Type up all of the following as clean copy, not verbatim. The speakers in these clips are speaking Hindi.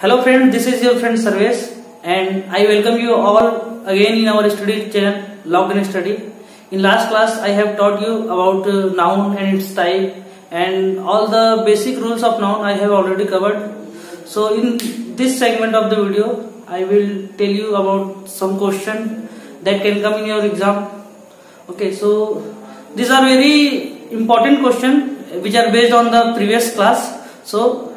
Hello friends, this is your friend Sarvesh and I welcome you all again in our study channel Logged Study. In last class I have taught you about noun and its type and all the basic rules of noun I have already covered. So in this segment of the video I will tell you about some question that can come in your exam. Okay, so these are very important question which are based on the previous class. So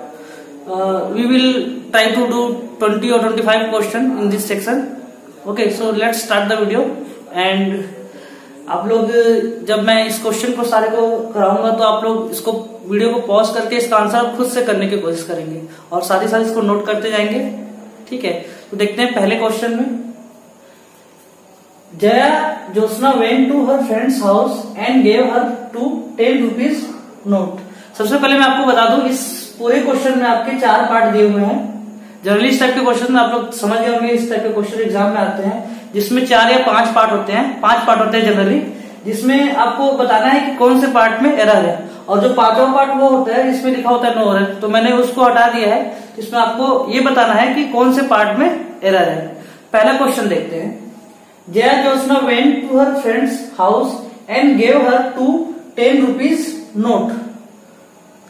we will try to do 20 or 25 question in this section. Okay, so let's start the video. And आप लोग जब मैं इस क्वेश्चन को सारे को कराऊंगा तो आप लोग इसको वीडियो को पॉज करके इसका आंसर खुद से करने की कोशिश करेंगे और साथ ही साथ इसको नोट करते जाएंगे. ठीक है, तो देखते हैं पहले क्वेश्चन में. Jaya Jyotsna went to her friends house and gave her 10 rupees note. सबसे पहले मैं आपको बता दूं इस पूरे क्वेश्चन में आपके 4 पार्ट दिए हुए हैं. जनरली इस टाइप के क्वेश्चन में आप लोग समझ गए होंगे, इस टाइप के क्वेश्चन एग्जाम में आते हैं जिसमें 4 या 5 पार्ट होते हैं. 5 पार्ट होते हैं जनरली, जिसमें आपको बताना है कि कौन से पार्ट में एरर है. और जो 5वां पार्ट वो होता है जिसमें लिखा होता है नो एरर, तो मैंने उसको हटा दिया है. इसमें आपको ये बताना है कि कौन से पार्ट में एरर है. पहला क्वेश्चन देखते हैं. Jaya Jyotsna went to her friends house and gave her 10 rupees note.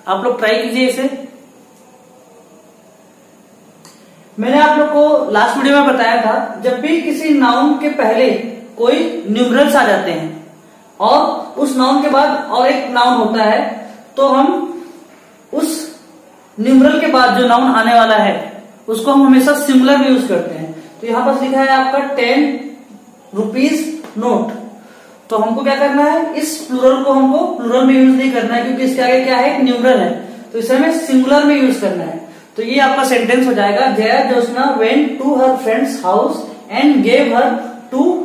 आप लोग ट्राई कीजिए इसे. मैंने आप लोग को लास्ट वीडियो में बताया था जब भी किसी नाउन के पहले कोई न्यूमरल्स आ जाते हैं और उस नाउन के बाद और एक नाउन होता है तो हम उस न्यूमरल के बाद जो नाउन आने वाला है उसको हम हमेशा सिंगुलर में यूज करते हैं. तो यहां पर लिखा है आपका 10 रुपीज नोट. तो हमको क्या करना है, इस प्लूरल को हमको प्लूरल में यूज नहीं करना है क्योंकि इसके आगे क्या है, एक न्यूमरल है. तो इसे हमें सिंगुलर में यूज करना है. तो ये आपका सेंटेंस हो जाएगा. Jaya Jyotsna went to her friends house and gave her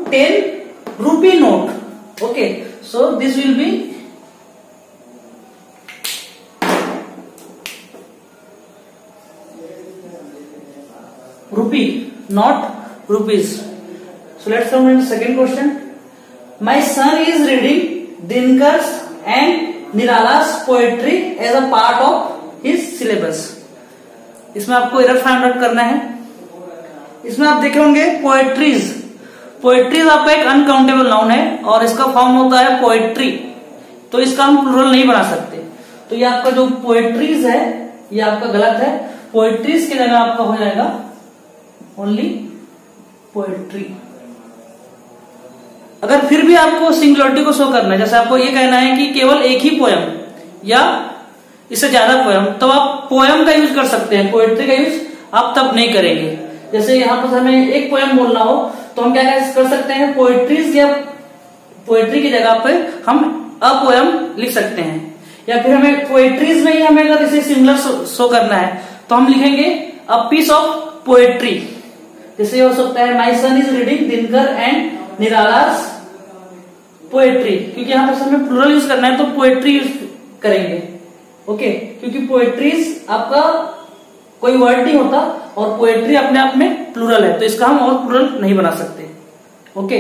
10 rupee note. Okay, so this will be rupee, not rupees. So let's come to the second question. My son is reading Dinkar's and Nirala's poetry as a part of his syllabus. इसमें आपको एरर फाइंड आउट करना है. इसमें आप देखे होंगे पोएट्रीज. पोएट्रीज आपका एक अनकाउंटेबल नाउन है और इसका फॉर्म होता है पोएट्री. तो इसका हम प्लूरल नहीं बना सकते. तो ये आपका जो पोएट्रीज है ये आपका गलत है. पोएट्रीज की जगह आपका हो जाएगा ओनली पोएट्री. अगर फिर भी आपको सिंगुलरिटी को शो करना है, जैसे आपको ये कहना है कि केवल एक ही पोयम या इससे ज्यादा पोयम, तो आप पोयम का यूज कर सकते हैं. पोएट्री का यूज आप तब नहीं करेंगे. जैसे यहाँ पर हमें एक पोयम बोलना हो तो हम क्या कर सकते हैं, पोएट्रीज या पोएट्री की जगह पे हम अ पोयम लिख सकते हैं. या फिर हमें पोएट्रीज में ही हमें अगर इसे सिमिलर शो करना है तो हम लिखेंगे अ पीस ऑफ पोएट्री. जैसे हो सकता है my son is reading Dinkar and Nirala's poetry. क्योंकि यहाँ पर हमें प्लूरल यूज करना है तो पोएट्री यूज करेंगे. ओके, क्योंकि पोएट्रीज आपका कोई वर्ड नहीं होता और पोएट्री अपने आप में प्लूरल है तो इसका हम और प्लूरल नहीं बना सकते. ओके,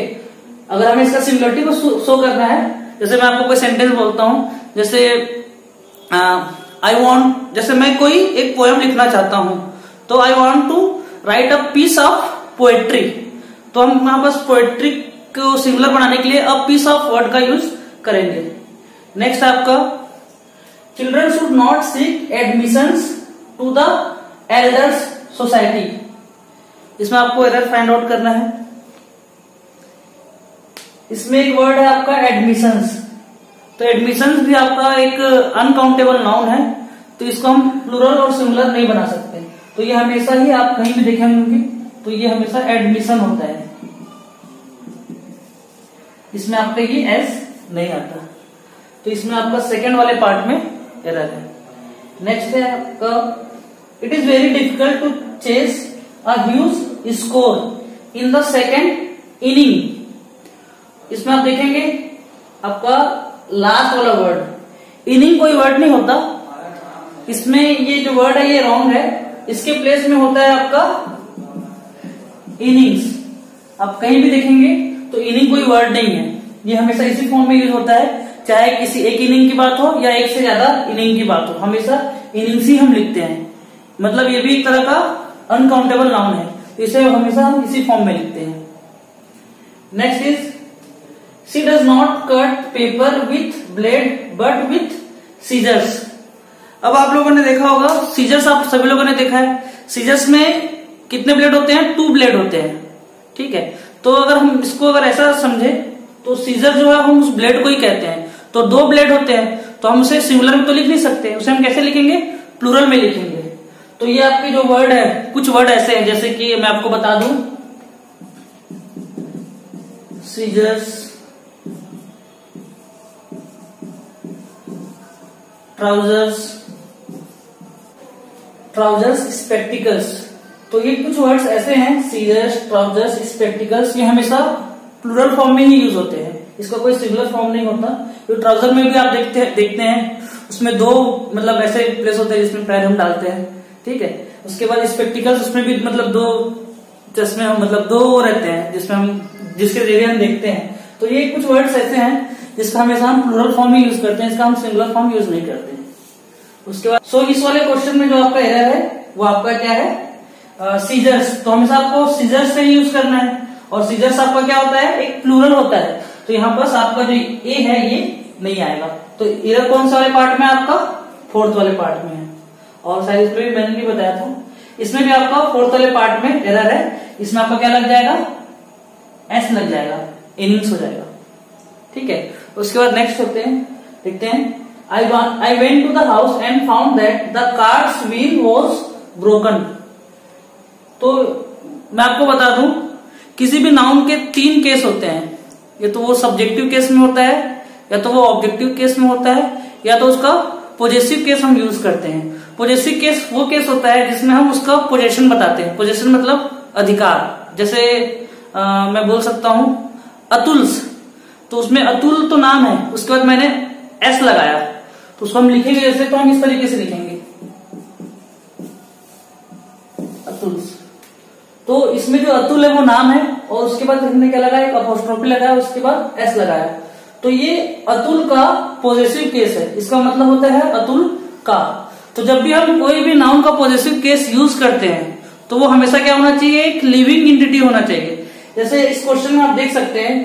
अगर हमें इसका सिमिलरिटी को शो करना है, जैसे मैं आपको कोई सेंटेंस बोलता हूं, जैसे आई वॉन्ट, जैसे मैं कोई एक पोयम लिखना चाहता हूं तो I want to write a piece of poetry. तो हम यहाँ बस पोएट्री को सिंगुलर बनाने के लिए अ पीस ऑफ वर्ड का यूज करेंगे. नेक्स्ट आपका children should not seek admissions to the elders society. इसमें आपको एरर फाइंड आउट करना है. इसमें एक वर्ड है आपका एडमिशंस. तो एडमिशंस भी आपका एक अनकाउंटेबल नाउन है तो इसको हम प्लूरल और सिंगुलर नहीं बना सकते. तो ये हमेशा ही आप कहीं भी देखेंगे तो ये हमेशा एडमिशन होता है. इसमें आपका ये एस नहीं आता. तो इसमें आपका सेकंड वाले पार्ट में एरर है. नेक्स्ट है आपका it is very difficult to chase a huge score in the second inning. इसमें आप देखेंगे आपका लास्ट वाला वर्ड इनिंग कोई वर्ड नहीं होता. इसमें ये जो वर्ड है ये रॉन्ग है. इसके प्लेस में होता है आपका इनिंग्स. आप कहीं भी देखेंगे तो इनिंग कोई वर्ड नहीं है. ये हमेशा इसी फॉर्म में यूज होता है, चाहे किसी एक इनिंग की बात हो या एक से ज्यादा इनिंग की बात हो, हमेशा इनिंग्स ही हम लिखते हैं. मतलब ये भी एक तरह का अनकाउंटेबल नाउन है, तो इसे हमेशा हम इसी फॉर्म में लिखते हैं। Next is she does not cut paper with blade but with scissors. अब आप लोगों ने देखा होगा सीजर्स, आप सभी लोगों ने देखा है, सीजर्स में कितने ब्लेड होते हैं? 2 ब्लेड होते हैं, ठीक है। तो अगर हम इसको अगर ऐसा समझे तो सीजर जो है हम उस ब्लेड को ही कहते हैं। तो 2 ब्लेड होते हैं तो हम उसे सिंगुलर में तो लिख नहीं सकते, उसे हम कैसे लिखेंगे? प्लूरल में लिखेंगे। तो ये आपके जो वर्ड है, कुछ वर्ड ऐसे हैं जैसे कि मैं आपको बता दूं, सीजर्स, ट्राउजर्स, स्पेक्टिकल्स। तो ये कुछ वर्ड्स ऐसे हैं, सीजर्स, ट्राउजर्स, स्पेक्टिकल्स, ये हमेशा प्लूरल फॉर्म में ही यूज होते हैं, इसका कोई सिंगुलर फॉर्म नहीं होता। तो ट्राउजर में भी आप देखते हैं उसमें 2 मतलब ऐसे प्लेस होते हैं जिसमें पैर हम डालते हैं, ठीक है। उसके बाद स्पेक्टिकल्स, उसमें भी मतलब 2 चश्मे मतलब 2 रहते हैं जिसमें हम जिसके जरिए हम देखते हैं। तो ये कुछ वर्ड्स ऐसे हैं जिसका हमेशा हम प्लूरल फॉर्म ही यूज करते हैं, इसका हम सिंगुलर फॉर्म यूज नहीं करते हैं। उसके बाद इस वाले क्वेश्चन में जो आपका एरर है वो आपका क्या है? सीजर्स। तो हमेशा आपको सीजर्स से यूज करना है, और सीजर्स आपका क्या होता है? एक प्लूरल होता है। तो यहाँ पर आपका जो ए है ये नहीं आएगा। तो एरर कौन से वाले पार्ट में? आपका 4th वाले पार्ट में है। और शायद इसमें भी मैंने भी बताया था, इसमें भी आपका 4th वाले पार्ट में एरर है। इसमें आपका क्या लग जाएगा? एस लग जाएगा, इनिंग्स हो जाएगा, ठीक है। उसके बाद नेक्स्ट देखते हैं I went to the house and found that the cart's wheel was broken। तो मैं आपको बता दूं, किसी भी नाउन के 3 केस होते हैं, या तो वो सब्जेक्टिव केस में होता है, या तो वो ऑब्जेक्टिव केस में होता है, या तो उसका पोजेसिव केस हम यूज करते हैं। पोजेसिव केस वो केस होता है जिसमें हम उसका पोजेशन बताते हैं। पोजेशन मतलब अधिकार। जैसे मैं बोल सकता हूं अतुल्स, तो उसमें अतुल तो नाम है, उसके बाद मैंने एस लगाया, तो उसको हम लिखेंगे जैसे, तो हम इस तरीके से लिखेंगे अतुल्स। तो इसमें जो अतुल है वो नाम है, और उसके बाद हमने क्या लगाया? एक अपोस्ट्रोफी लगाया, उसके बाद एस लगाया। तो ये अतुल का पॉजिटिव केस है, इसका मतलब होता है अतुल का। तो जब भी हम कोई भी नाउन का पॉजिटिव केस यूज करते हैं तो वो हमेशा क्या होना चाहिए? एक लिविंग एंटिटी होना चाहिए। जैसे इस क्वेश्चन में आप देख सकते हैं,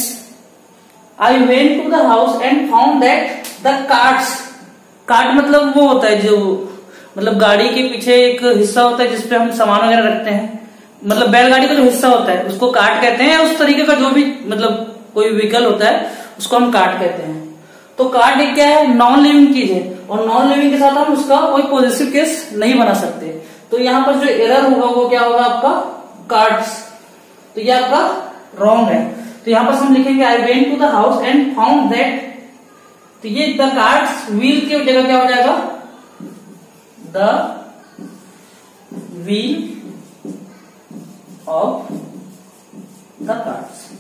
I went to the house and found that the carts. Cart मतलब वो होता है जो मतलब गाड़ी के पीछे एक हिस्सा होता है जिसपे हम सामान वगैरह रखते हैं, मतलब बैलगाड़ी का जो हिस्सा होता है उसको कार्ट कहते हैं। उस तरीके का जो भी मतलब कोई व्हीकल होता है उसको हम कार्ट कहते हैं। तो कार्ट एक क्या है? नॉन लिविंग चीज है, और नॉन लिविंग के साथ हम उसका कोई पॉजिटिव केस नहीं बना सकते। तो यहाँ पर जो एरर होगा वो क्या होगा? आपका कार्ड्स। तो ये आपका रॉन्ग है। तो यहाँ पर हम लिखेंगे I went to the house and found that, तो ये द कार्ड्स व्हील की जगह क्या हो जाएगा? The wheel of the cards.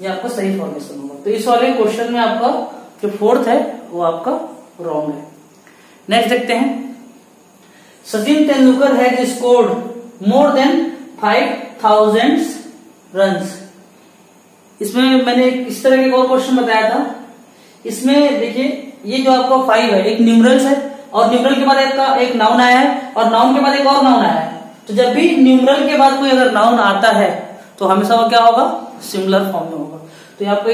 ये आपका सही फॉर्मेशन होगा। तो इस वाले क्वेश्चन में आपका जो 4th है वो आपका रॉन्ग है। नेक्स्ट देखते हैं, Sachin Tendulkar has scored more than 5000 runs. इसमें मैंने इस तरह के और क्वेश्चन बताया था। इसमें देखिए ये जो आपका 5 है एक न्यूमरल्स है, और न्यूमरल के बाद एक नाउन आया है, और नाउन के बाद एक और नाउन आया है। तो जब भी न्यूमरल के बाद कोई अगर नाउन आता है तो हमेशा वो क्या होगा? सिंगुलर फॉर्म में होगा। तो यहाँ पे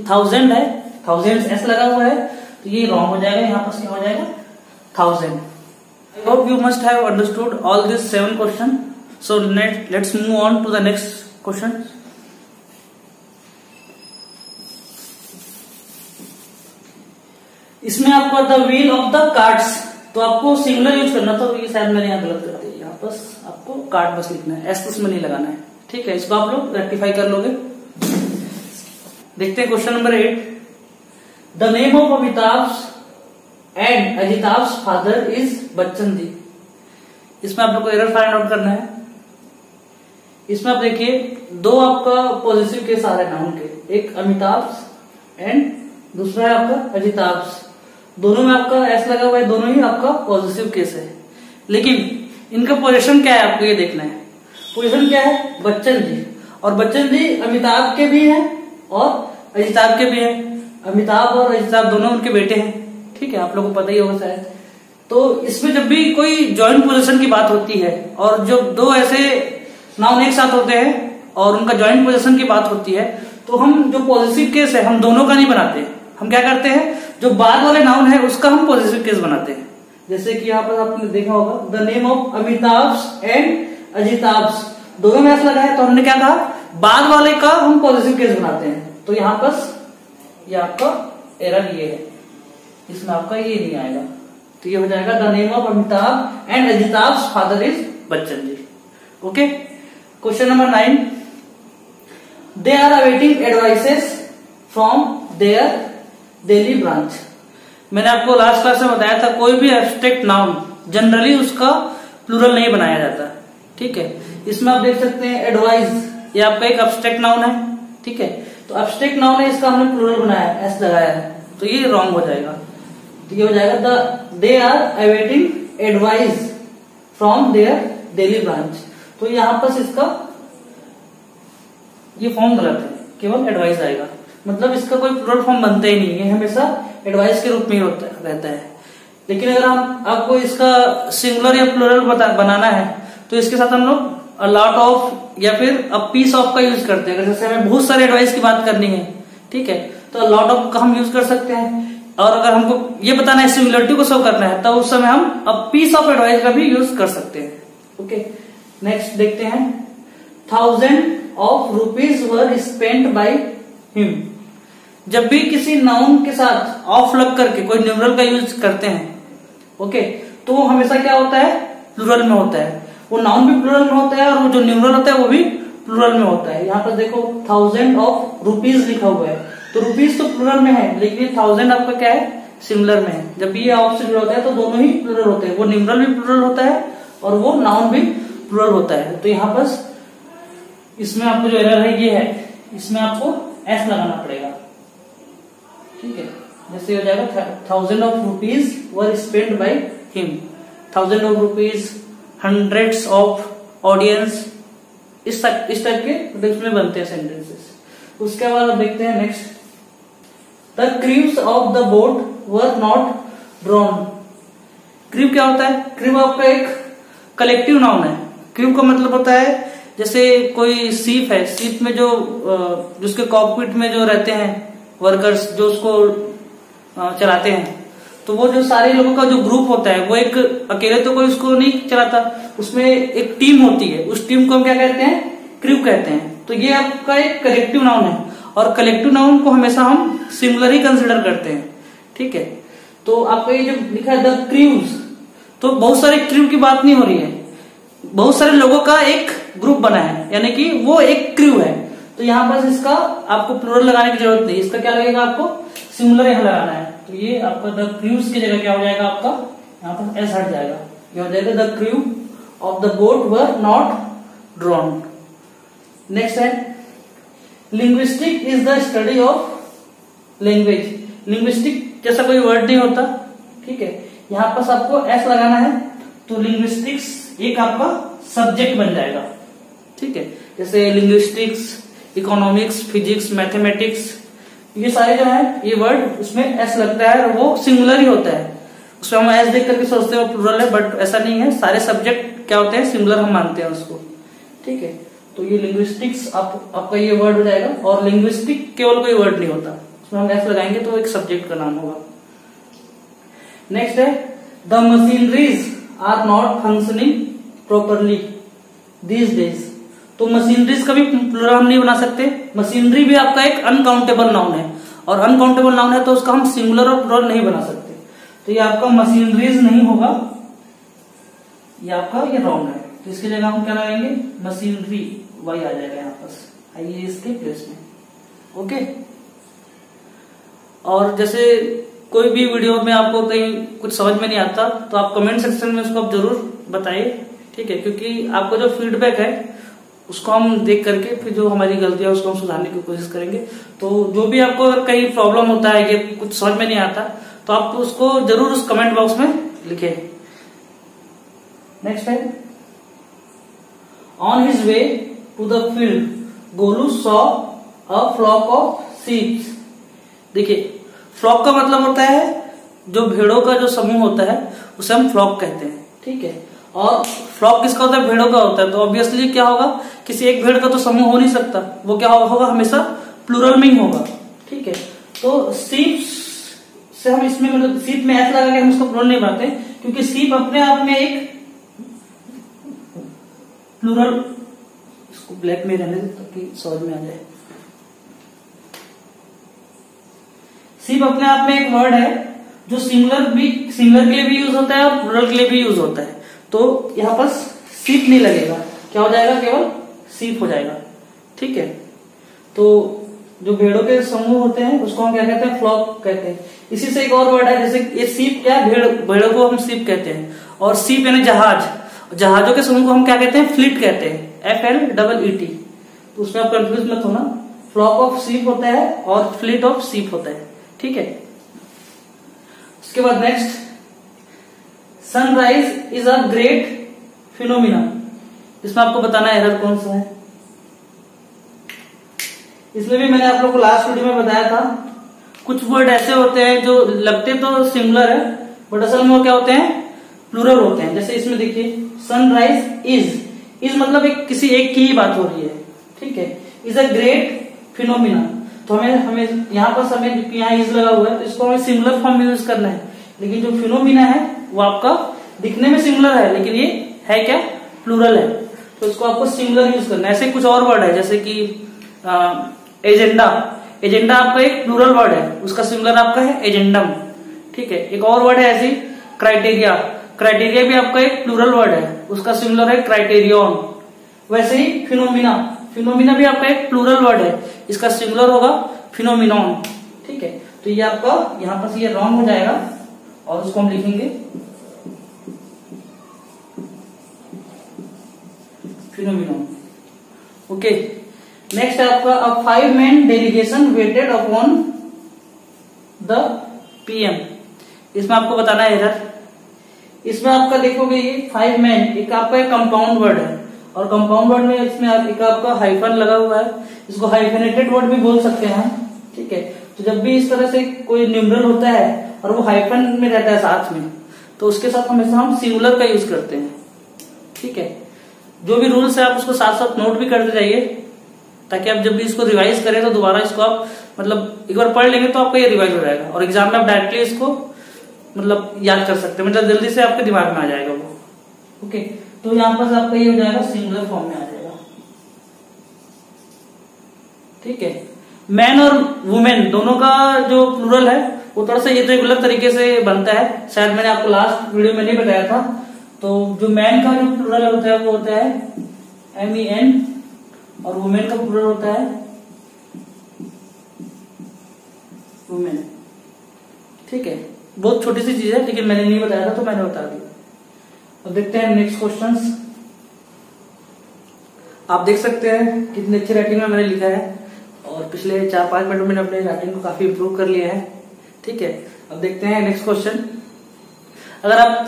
1000 है, 1000 एस लगा हुआ है, तो ये रॉन्ग हो जाएगा। यहाँ पर क्या हो जाएगा? 1000। I hope you must have understood all these 7 questions. So let's move on to the next question. इसमें आपको the wheel of the cards, तो आपको सिंगुलर यूज करना था, तो ये शायद मैंने यहाँ गलत कर दिया। यहाँ बस आपको कार्ड बस लिखना है, एस उसमें नहीं लगाना है, ठीक है। इसको आप लोग रेक्टिफाई कर लोगे। देखते हैं question number 8। The name of Amitabh and Ajitabh father is Bachchan ji. इसमें आप लोग को एरर फाइंड आउट करना है। इसमें आप देखिए 2 आपका पॉजिटिव केस आ रहे हैं नाउन के, एक अमिताभ एंड दूसरा है आपका अजिताभ। दोनों में आपका एस लगा हुआ है, दोनों ही आपका पॉजिटिव केस है। लेकिन इनका पोजीशन क्या है आपको ये देखना है। पोजीशन क्या है? बच्चन जी, और बच्चन जी अमिताभ के भी हैं और अजिताभ के भी हैं। अमिताभ और अजिताभ दोनों उनके बेटे हैं, ठीक है, आप लोगों को पता ही होगा शायद। तो इसमें जब भी कोई जॉइंट पोजीशन की बात होती है और जब दो ऐसे नाउन एक साथ होते हैं और उनका जॉइंट पोजीशन की बात होती है, तो हम जो पॉजिटिव केस है हम दोनों का नहीं बनाते, हम क्या करते हैं जो बाद वाले नाउन है उसका हम पॉजिटिव केस बनाते हैं। जैसे कि यहाँ पर आपने देखा होगा the name of Amitabh and Ajitabh, दोनों में ऐसा लगा है तो हमने क्या कहा बाद वाले का हम पॉजिटिव केस बनाते हैं। तो यहाँ पर ये आपका एरर ये है, इसमें आपका ये नहीं आएगा, तो ये हो जाएगा the name of Amitabh and Ajitabh father is Bachchan ji. Okay, question number 9, they are awaiting advices from their Delhi branch. मैंने आपको लास्ट क्लास में बताया था कोई भी एब्स्ट्रैक्ट नाउन जनरली उसका प्लूरल नहीं बनाया जाता, ठीक है। इसमें आप देख सकते हैं एडवाइस, ये आपका एक एब्स्ट्रैक्ट नाउन है, ठीक है। तो एब्स्ट्रैक्ट नाउन है, इसका हमने प्लूरल बनाया है, एस लगाया है, तो ये रॉन्ग हो जाएगा। तो ये हो जाएगा they are awaiting advice from their Delhi branch. तो यहां पर इसका ये फॉर्म गलत है, केवल एडवाइस आएगा, मतलब इसका कोई प्लूरल फॉर्म बनता ही नहीं है, हमेशा एडवाइस के रूप में ही रहता है। लेकिन अगर हम आपको इसका सिंगुलर या प्लूरल बनाना है तो इसके साथ हम लोग अ लॉट ऑफ या फिर अ पीस ऑफ का यूज करते हैं। जैसे हमें बहुत सारे एडवाइस की बात करनी है, ठीक है, तो लॉट ऑफ का हम यूज कर सकते हैं। और अगर हमको ये बताना है सिमिलरिटी को शो करना है तो उस समय हम अ पीस ऑफ एडवाइस का भी यूज कर सकते हैं। ओके, नेक्स्ट देखते हैं 1000 of rupees were spent by him। जब भी किसी नाउन के साथ ऑफ लग करके कोई न्यूमरल का यूज करते हैं, ओके, तो वो हमेशा क्या होता है प्लूरल में होता है। वो नाउन भी प्लूरल में होता है और वो जो न्यूमरल होता है वो भी प्लूरल में होता है। यहाँ पर देखो 1000 of rupees लिखा हुआ है, तो रुपीज तो प्लूरल में है, लेकिन 1000 आपका क्या है सिंगुलर में है। जब भी ये ऑफ से जुड़ा होता है तो दोनों ही प्लूरल होते हैं, वो न्यूमरल भी प्लूरल होता है और वो नाउन भी प्लूरल होता है। तो यहाँ पर इसमें आपको जो एरर है ये है, इसमें आपको एस लगाना पड़ेगा, ठीक है। जैसे हो जाएगा 1000 of rupees were spent by him, 1000 of rupees, hundreds of audience, इस टाइप के इसमें बनते हैं सेंटेंसेस। उसके बाद अब देखते हैं next, the crews of the boat were not drawn. Crew क्या होता है? क्रीव आपका एक कलेक्टिव नाउन है। क्रीव का मतलब होता है जैसे कोई सीप है, सीप में जो जिसके कॉकपिट में जो रहते हैं वर्कर्स जो उसको चलाते हैं, तो वो जो सारे लोगों का जो ग्रुप होता है वो एक अकेले तो कोई उसको नहीं चलाता, उसमें एक टीम होती है, उस टीम को हम क्या कहते हैं क्रू कहते हैं। तो ये आपका एक कलेक्टिव नाउन है और कलेक्टिव नाउन को हमेशा हम सिंगुलर ही कंसिडर करते हैं, ठीक है। तो आपका ये जो लिखा है द क्रूज, तो बहुत सारे क्रू की बात नहीं हो रही है, बहुत सारे लोगों का एक ग्रुप बना है, यानी कि वो एक क्रू है। तो यहाँ पर इसका आपको प्लूरल लगाने की जरूरत नहीं, इसका क्या लगेगा आपको सिंगुलर यहाँ लगाना है। तो ये आपका द क्रूज की जगह क्या हो जाएगा आपका यहाँ पर एस हट जाएगा, ये हो जाएगा the crew of the boat were not drawn. Next है linguistic is the study of language. Linguistic जैसा कोई वर्ड नहीं होता, ठीक है, यहाँ पर आपको एस लगाना है, तो लिंग्विस्टिक्स एक आपका सब्जेक्ट बन जाएगा, ठीक है। जैसे लिंग्विस्टिक्स, इकोनॉमिक्स, फिजिक्स, मैथमेटिक्स, ये सारे जो है ये वर्ड उसमें एस लगता है और वो सिंगुलर ही होता है। उसमें हम एस देख करके सोचते हैं वो प्लूरल है, बट ऐसा नहीं है, सारे सब्जेक्ट क्या होते हैं सिंगुलर हम मानते हैं उसको, ठीक है। तो ये लिंग्विस्टिक्स आपका ये वर्ड हो जाएगा। और लिंग्विस्टिक केवल कोई वर्ड नहीं होता, उसमें हम एस लगाएंगे तो एक सब्जेक्ट का नाम होगा। नेक्स्ट है the machineries are not functioning properly these days. तो मशीनरीज का भी प्लूरल हम नहीं बना सकते, मशीनरी भी आपका एक अनकाउंटेबल नाउन है और अनकाउंटेबल नाउन है तो उसका हम सिंगुलर और प्लूरल नहीं बना सकते। तो ये आपका मशीनरीज नहीं होगा, ये आपका ये रॉन्ग है, तो इसकी जगह हम क्या लगाएंगे मशीनरी, वही आ जाएगा यहाँ पर, आइए इसके प्लेस में। ओके, और जैसे कोई भी वीडियो में आपको कहीं कुछ समझ में नहीं आता तो आप कमेंट सेक्शन में उसको आप जरूर बताइए, ठीक है, क्योंकि आपको जो फीडबैक है उसको हम देख करके फिर जो हमारी गलतियां उसको हम सुधारने की कोशिश करेंगे। तो जो भी आपको अगर कहीं प्रॉब्लम होता है, ये कुछ समझ में नहीं आता, तो आप उसको जरूर उस कमेंट बॉक्स में लिखें। नेक्स्ट है on his way to the field Golu saw a flock of sheeps. देखिए फ्लॉक का मतलब होता है जो भेड़ों का जो समूह होता है उसे हम फ्लॉक कहते हैं, ठीक है। और फ्लॉक किसका होता है? भेड़ों का होता है। तो ऑब्वियसली क्या होगा, किसी एक भेड़ का तो समूह हो नहीं सकता, वो क्या होगा, हमेशा प्लूरल में ही होगा, ठीक है। तो सीप से हम इसमें मतलब सीप में ऐसा लगा कि हम उसको प्लूरल नहीं बनाते, क्योंकि सीप अपने आप में एक प्लूरल, इसको ब्लैक में रहने दे ताकि समझ में आ जाए। सीप अपने आप में एक वर्ड है जो सिंगुलर के लिए भी यूज होता है और प्लूरल के लिए भी यूज होता है। तो यहां पर सीप नहीं लगेगा, क्या हो जाएगा, केवल सीप हो जाएगा, ठीक है। तो जो भेड़ों के समूह होते हैं उसको हम क्या कहते हैं, फ्लॉक कहते हैं। इसी से एक और वर्ड है, जैसे ये सीप क्या है, भेड़ों को हम सीप कहते हैं। और सीप यानी जहाज, जहाजों के समूह को हम क्या कहते हैं, फ्लीट कहते हैं, FLEET। तो उसमें आप कंफ्यूज मत होना, फ्लॉक ऑफ सीप होता है और फ्लीट ऑफ सीप होता है, ठीक है। उसके बाद next, sunrise is a great phenomena. इसमें आपको बताना है एरर कौन सा है। इसमें भी मैंने आप लोग को लास्ट वीडियो में बताया था, कुछ वर्ड ऐसे होते हैं जो लगते तो सिंगुलर है बट असल में वो क्या होते हैं, प्लूरल होते हैं। जैसे इसमें देखिए, सनराइज इज मतलब किसी एक की ही बात हो रही है, ठीक है। इज अ ग्रेट फिनोमिना, तो हमें यहाँ पर हमें यहाँ इज लगा हुआ है तो इसको हमें सिंगुलर फॉर्म में यूज करना है। लेकिन जो फिनोमिना है वो आपका दिखने में सिंगुलर है लेकिन ये है क्या, प्लूरल है, तो इसको आपको सिंगुलर यूज करना है। ऐसे कुछ और वर्ड है जैसे कि एजेंडा, एजेंडा आपका एक प्लूरल वर्ड है, उसका सिंगुलर आपका है एजेंडम, ठीक है। एक और वर्ड है ऐसी क्राइटेरिया, क्राइटेरिया भी आपका एक प्लूरल वर्ड है, उसका सिंगुलर है क्राइटेरियन। वैसे ही फिनोमिना, फिनोमिना भी आपका एक प्लूरल वर्ड है, इसका सिंगुलर होगा फिनोमिनॉन, ठीक है। तो ये आपका यहां पर ये रॉन्ग हो जाएगा और उसको हम लिखेंगे फिनोमिनॉन, ओके। नेक्स्ट है आपका, a 5-man delegation waited upon the PM। इसमें आपको बताना है एरर। इसमें आपका देखोगे ये 5 मैन एक आपका एक कंपाउंड वर्ड है और कंपाउंड वर्ड में इसमें एक आपका हाइफन लगा हुआ है, इसको हाइफेनेटेड वर्ड भी बोल सकते हैं, ठीक है। तो जब भी इस तरह से कोई न्यूमरल होता है और वो हाइफन में रहता है साथ में, तो उसके साथ हमेशा हम सिंगुलर का यूज करते हैं, ठीक है। जो भी रूल्स है आप उसको साथ साथ नोट भी करते जाइए ताकि आप जब भी इसको रिवाइज करें तो दोबारा इसको आप मतलब एक बार पढ़ लेंगे तो आपका ये रिवाइज हो जाएगा और एग्जाम में आप डायरेक्टली इसको मतलब याद कर सकते हैं, मतलब जल्दी से आपके दिमाग में आ जाएगा वो, ओके। तो यहाँ पर आपका ये हो जाएगा सिंगुलर फॉर्म में आ जाएगा, ठीक है। मैन और वुमेन दोनों का जो प्लूरल है वो थोड़ा सा इरेगुलर तरीके से बनता है, शायद मैंने आपको लास्ट वीडियो में नहीं बताया था। तो जो मैन का जो प्लूरल होता है वो होता है MEN और वुमेन का प्लूरल होता है वुमेन, ठीक है। बहुत छोटी सी चीज है लेकिन मैंने नहीं बताया था तो मैंने बता दिया। अब देखते हैं नेक्स्ट क्वेश्चंस। आप देख सकते हैं कितनी अच्छी राइटिंग में मैंने लिखा है और पिछले 4-5 मिनट में मैंने अपने राइटिंग को काफी इंप्रूव कर लिया है, ठीक है। अब देखते हैं नेक्स्ट क्वेश्चन। अगर आप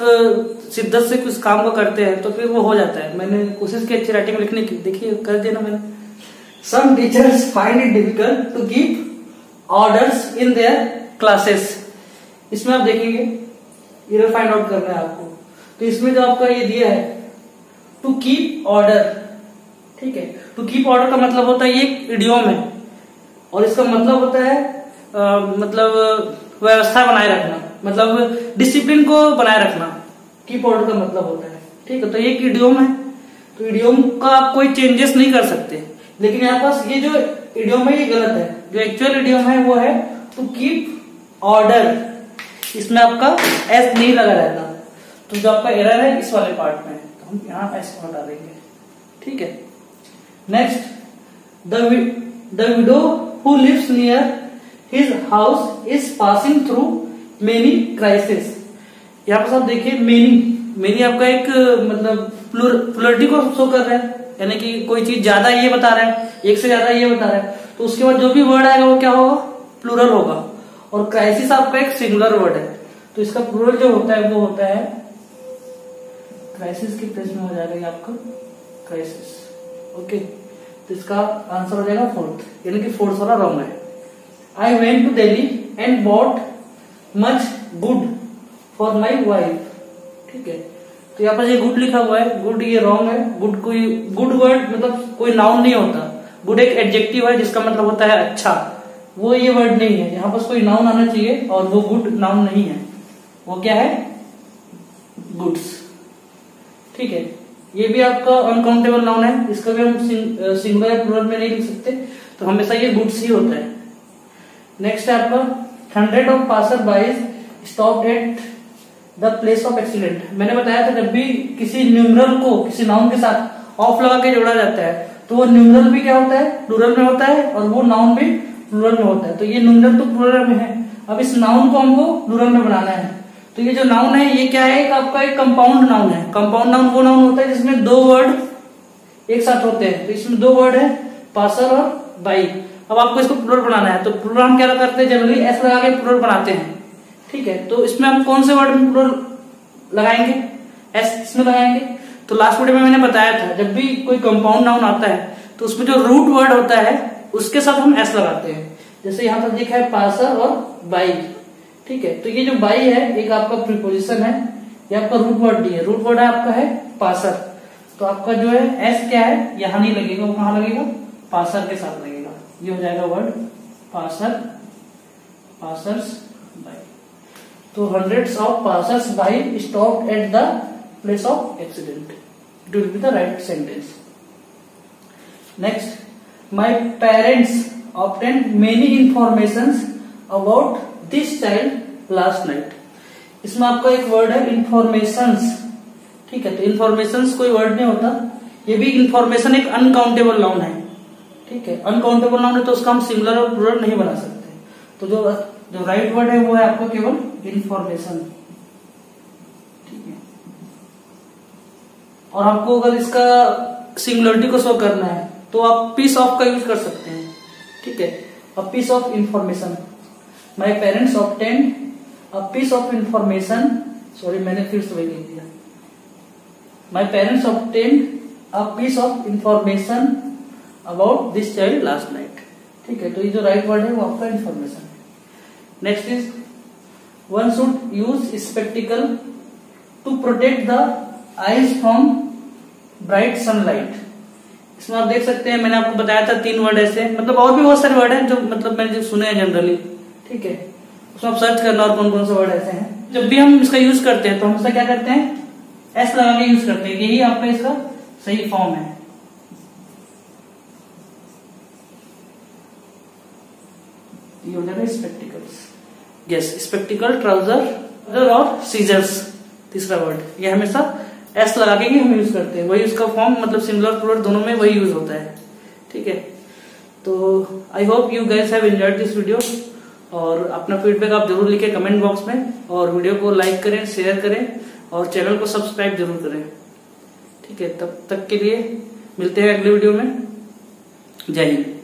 शिद्दत से कुछ काम को करते हैं तो फिर वो हो जाता है। मैंने कोशिश की अच्छी राइटिंग लिखने की, देखिए कर दिया ना मैंने। Some teachers find it difficult to keep orders in their classes. इसमें आप देखेंगे ये फाइंड आउट करना है आपको। तो इसमें जो आपका ये दिया है टू कीप ऑर्डर, ठीक है। टू कीप ऑर्डर का मतलब होता है ये इडियम है और इसका मतलब होता है मतलब व्यवस्था बनाए रखना, मतलब डिसिप्लिन को बनाए रखना, कीप ऑर्डर का मतलब होता है, ठीक है। तो ये एक इडियम है, तो इडियम का आप कोई चेंजेस नहीं कर सकते। लेकिन यहाँ पास ये जो इडियम है ये गलत है, जो एक्चुअल इडियम है वो है टू कीप ऑर्डर, इसमें आपका एस नहीं लगा रहता। तो जो आपका एरर है इस वाले पार्ट में है, तो हम यहाँ एस को हटा देंगे, ठीक है। Next, the widow who lives near his house is passing through many crisis. यहाँ पर आप देखिए मेनी आपका एक मतलब प्लूरलिटी को शो कर रहा है, यानी कि कोई चीज ज्यादा ये बता रहा है, एक से ज्यादा ये बता रहा है, तो उसके बाद जो भी वर्ड आएगा वो क्या होगा, प्लूरल होगा। और क्राइसिस आपका एक सिंगुलर वर्ड है, तो इसका प्लूरल जो होता है वो होता है क्राइसिस के प्लेस में हो जाएगा ये आपका क्राइसिस, ओके। तो इसका आंसर हो जाएगा फोर्थ, यानी कि फोर्थ वाला रॉन्ग है। I went to Delhi and bought much good for my wife. ठीक है, तो यहाँ पर ये गुड लिखा हुआ है, गुड ये रॉन्ग है। गुड कोई गुड वर्ड मतलब कोई नाउन नहीं होता। गुड एक एडजेक्टिव है जिसका मतलब होता है अच्छा, वो ये वर्ड नहीं है। यहाँ पर कोई नाउन आना चाहिए और वो गुड नाउन नहीं है, वो क्या है, गुड्स। ठीक है, ये भी आपका अनकाउंटेबल नाउन है, इसका भी हम सिंगुलर या प्लूरल में नहीं लिख सकते, तो हमेशा ये गुड्स ही होता है। नेक्स्ट है आपका 100 of passer bys stopped at the place of accident. मैंने बताया था जब भी किसी न्यूमरल को किसी नाउन के साथ ऑफ लगा के जोड़ा जाता है तो वो न्यूमरल भी क्या होता है, प्लूरल में होता है, और वो नाउन भी प्लूरल में होता है। तो ये न्यूमरल तो प्लूरल में है, अब इस नाउन को हमको प्लूरल में बनाना है। तो ये जो नाउन है ये क्या है, एक आपका एक कंपाउंड नाउन है। कंपाउंड नाउन वो नाउन होता है जिसमें दो वर्ड एक साथ होते हैं। तो इसमें दो वर्ड है, पासर और बाई। अब आपको इसको प्लूरल बनाना है, तो प्लूरल हम क्या करते हैं, जनरली एस लगा के प्लूरल बनाते हैं। ठीक है, तो इसमें हम कौन से वर्ड में प्लूरल लगाएंगे, एस इसमें लगाएंगे। तो लास्ट वीडियो में मैंने बताया था जब भी कोई कंपाउंड नाउन आता है तो उसमें जो रूट वर्ड होता है उसके साथ हम एस लगाते हैं। जैसे यहाँ पर लिखा है पासर और बाई। ठीक है, तो ये जो बाई है एक आपका प्रीपोजिशन है, ये आपका रूट वर्ड नहीं है। रूट वर्ड है आपका है पासर, तो आपका जो है एस क्या है, यहां नहीं लगेगा, वो कहां लगेगा, पासर के साथ लगेगा। ये हो जाएगा वर्ड पासर, पासर्स बाई। तो hundreds of passers by stopped at the place of accident, it will be the right sentence. Next, my parents obtained many informations about this child last night. इसमें आपका एक वर्ड है इंफॉर्मेशंस। ठीक है, तो इंफॉर्मेशंस कोई वर्ड नहीं होता, ये भी इंफॉर्मेशन एक अनकाउंटेबल नाउन है। ठीक है, अनकाउंटेबल नाउन है तो उसका हम सिंगुलर और प्लूरल नहीं बना सकते। तो जो राइट वर्ड है वो है आपका केवल इंफॉर्मेशन। ठीक है, और आपको अगर इसका सिंगुलरिटी को शो करना है तो आप पीस ऑफ का यूज कर सकते हैं। ठीक है, a piece of information. My parents obtained a piece of information, sorry मैंने फिर से वही लिख दिया। My parents obtained a piece of information about this child last night. ठीक है, तो ये जो राइट वर्ड है वो आपका इंफॉर्मेशन है। Next is one should use spectacle to protect the eyes from bright sunlight. इसमें आप देख सकते हैं मैंने आपको बताया था 3 वर्ड ऐसे, मतलब और भी बहुत सारे वर्ड हैं जो मतलब मैंने जो सुने हैं जनरली। ठीक है, उसमें आप सर्च करना और कौन कौन से वर्ड ऐसे हैं। जब भी हम इसका यूज करते हैं तो हम इसका क्या करते हैं, एस लगा के यूज करते हैं, यही आपका इसका सही फॉर्म है। ये हो जाएगा स्पेक्टिकल्स। यस, स्पेक्टिकल, ट्राउजर और सीजर्स तीसरा वर्ड, ये हमेशा एस लगा के ही हम यूज करते हैं। वही उसका फॉर्म मतलब सिंगुलर प्लूरल दोनों में वही यूज होता है। ठीक है, तो I hope you guys have enjoyed this video, और अपना फीडबैक आप जरूर लिखें कमेंट बॉक्स में, और वीडियो को लाइक करें, शेयर करें, और चैनल को सब्सक्राइब जरूर करें। ठीक है, तब तक के लिए मिलते हैं अगले वीडियो में। जय हिंद।